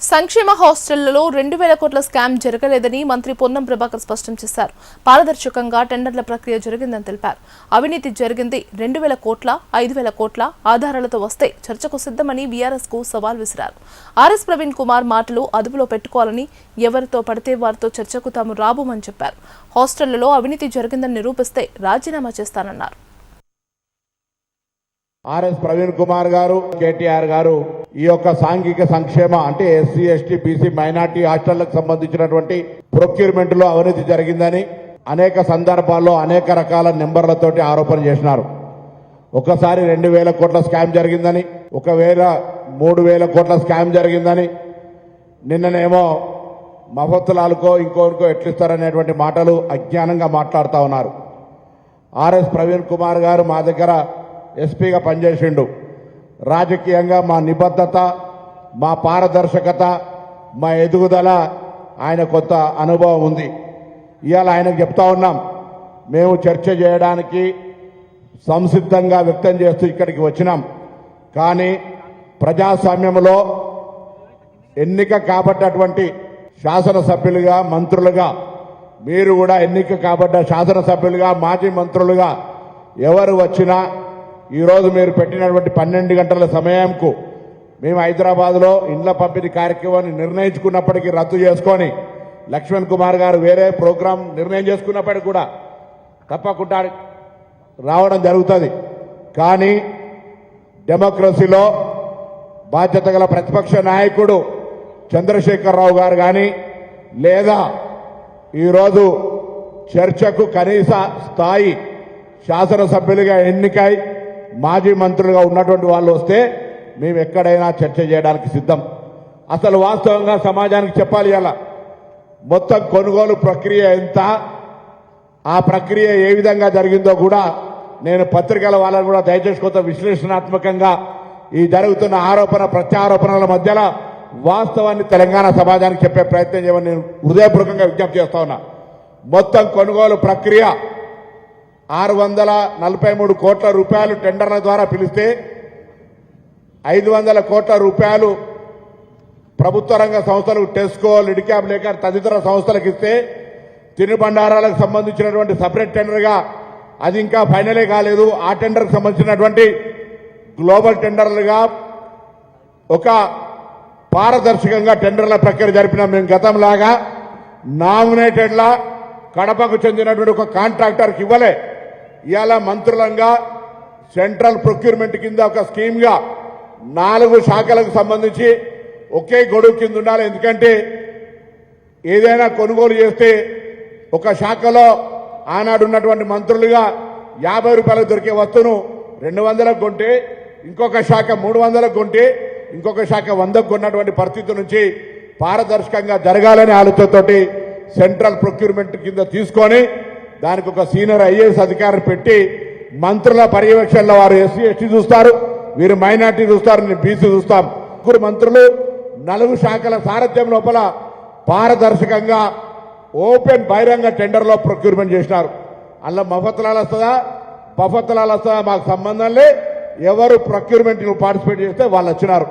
సంక్షేమ హాస్టళ్లలో 2000 కోట్ల స్కామ్ జరగలేదని మంత్రి పొన్నం ప్రభాకర్ స్పష్టం చేశారు. పారదర్శకంగా టెండర్ల ప్రక్రియ జరిగిందని తెలిపారు. అవినీతి జరిగింది 2000 కోట్ల 5000 కోట్ల ఆధారాలతో వస్తే చర్చకు సిద్ధమని బీఆర్ఎస్ కు సవాల్ విసిరారు. ఆర్ఎస్ ప్రవీణ్ కుమార్ మాటలు అదుపులో పెట్టుకోవాలని, ఎవరితో పడితే వారితో చర్చకు తాము రాబోమని చెప్పారు. హాస్టళ్లలో అవినీతి జరిగిందని నిరూపిస్తే రాజీనామా చేస్తానన్నారు. ఆర్ఎస్ ప్రవీణ్ కుమార్ గారు, కేటీఆర్ గారు ఈ యొక్క సాంఘిక సంక్షేమ అంటే ఎస్సీ ఎస్టీ బీసీ మైనార్టీ హాస్టళ్లకు సంబంధించినటువంటి ప్రొక్యూర్మెంట్ లో అవినీతి జరిగిందని అనేక సందర్భాల్లో అనేక రకాల నెంబర్లతోటి ఆరోపణ చేసినారు. ఒకసారి 2000 కోట్ల స్కామ్ జరిగిందని, 3000 కోట్ల స్కామ్ జరిగిందని, నిన్ననేమో మఫత్తులాలకో ఇంకోరికో ఎట్లిస్తారనేటువంటి మాటలు అజ్ఞానంగా మాట్లాడుతూ ఉన్నారు. ఆర్ఎస్ ప్రవీణ్ కుమార్ గారు మా దగ్గర ఎస్పీగా పనిచేసిండు. రాజకీయంగా మా నిబద్ధత, మా పారదర్శకత, మా ఎదుగుదల ఆయన కొత్త అనుభవం ఉంది. ఇవాళ ఆయనకు చెప్తా ఉన్నాం, మేము చర్చ చేయడానికి సంసిద్ధంగా వ్యక్తం చేస్తూ ఇక్కడికి వచ్చినాం. కానీ ప్రజాస్వామ్యంలో ఎన్నిక కాబట్టటువంటి శాసనసభ్యులుగా, మంత్రులుగా, మీరు కూడా ఎన్నిక కాబడ్డ శాసనసభ్యులుగా, మాజీ మంత్రులుగా ఎవరు వచ్చినా ఈరోజు మీరు పెట్టినటువంటి 12 గంటల సమయంకు మేము హైదరాబాద్లో ఇండ్ల పంపిణీ కార్యక్రమాన్ని నిర్ణయించుకున్నప్పటికీ రద్దు చేసుకొని లక్ష్మణ్ కుమార్ గారు వేరే ప్రోగ్రాం నిర్ణయం చేసుకున్నప్పటికీ కూడా తప్పకుండా రావడం జరుగుతుంది. కానీ డెమోక్రసీలో బాధ్యత గల ప్రతిపక్ష నాయకుడు చంద్రశేఖరరావు గారు కానీ, లేదా ఈరోజు చర్చకు కనీస స్థాయి శాసనసభ్యులుగా ఎన్నికై మాజీ మంత్రులుగా ఉన్నటువంటి వాళ్ళు వస్తే మేము ఎక్కడైనా చర్చ చేయడానికి సిద్ధం. అసలు వాస్తవంగా సమాజానికి చెప్పాలి. అలా మొత్తం కొనుగోలు ప్రక్రియ ఎంత, ఆ ప్రక్రియ ఏ విధంగా జరిగిందో కూడా నేను పత్రికల వాళ్ళని కూడా దయచేసి కొంత విశ్లేషణాత్మకంగా ఈ జరుగుతున్న ఆరోపణ ప్రత్యారోపణల మధ్యలో వాస్తవాన్ని తెలంగాణ సమాజానికి చెప్పే ప్రయత్నం చేయమని నేను హృదయపూర్వకంగా విజ్ఞప్తి చేస్తా ఉన్నా. మొత్తం కొనుగోలు ప్రక్రియ 643 కోట్ల రూపాయలు టెండర్ల ద్వారా పిలిస్తే 500 కోట్ల రూపాయలు ప్రభుత్వ రంగ సంస్థలు టెస్కో, లిడ్క్యాప్ లేక తదితర సంస్థలకు ఇస్తే తినుబండారాలకు సంబంధించినటువంటి సపరేట్ టెండర్గా అది ఇంకా ఫైనలే కాలేదు. ఆ టెండర్కి సంబంధించినటువంటి గ్లోబల్ టెండర్లుగా ఒక పారదర్శకంగా టెండర్ల ప్రక్రియ జరిపినాం. మేము గతంలాగా నామినేటెడ్లా కడపకు చెందినటువంటి ఒక కాంట్రాక్టర్కి ఇవ్వలే. ఇవాళ మంత్రులంగా సెంట్రల్ ప్రొక్యూర్మెంట్ కింద ఒక స్కీమ్గా 4 శాఖలకు సంబంధించి ఒకే గొడుగు కింద ఉండాలి. ఎందుకంటే ఏదైనా కొనుగోలు చేస్తే ఒక శాఖలో ఆనాడు ఉన్నటువంటి మంత్రులుగా 50 రూపాయలకు దొరికే వస్తువును 200కు కొంటే, ఇంకొక శాఖ 300కు కొంటే, ఇంకొక శాఖ 100కు కొన్నటువంటి పరిస్థితి నుంచి పారదర్శకంగా జరగాలనే ఆలోచనతోటి సెంట్రల్ ప్రొక్యూర్మెంట్ కింద తీసుకొని దానికి ఒక సీనియర్ ఐఏఎస్ అధికారిని పెట్టి మంత్రుల పర్యవేక్షణలో వారు ఎస్సీ ఎస్టీ చూస్తారు, వీరు మైనార్టీ చూస్తారు, నేను బీసీ చూస్తాం. ముగ్గురు మంత్రులు 4 శాఖల సారథ్యం లోపల పారదర్శకంగా ఓపెన్ బహిరంగ టెండర్లో ప్రొక్యూర్మెంట్ చేసినారు. అలా మఫత్లాలు వస్తుందా పఫత్లాలు వస్తుందా మాకు సంబంధం లే. ఎవరు ప్రొక్యూర్మెంట్ పార్టిసిపేట్ చేస్తే వాళ్ళు వచ్చినారు.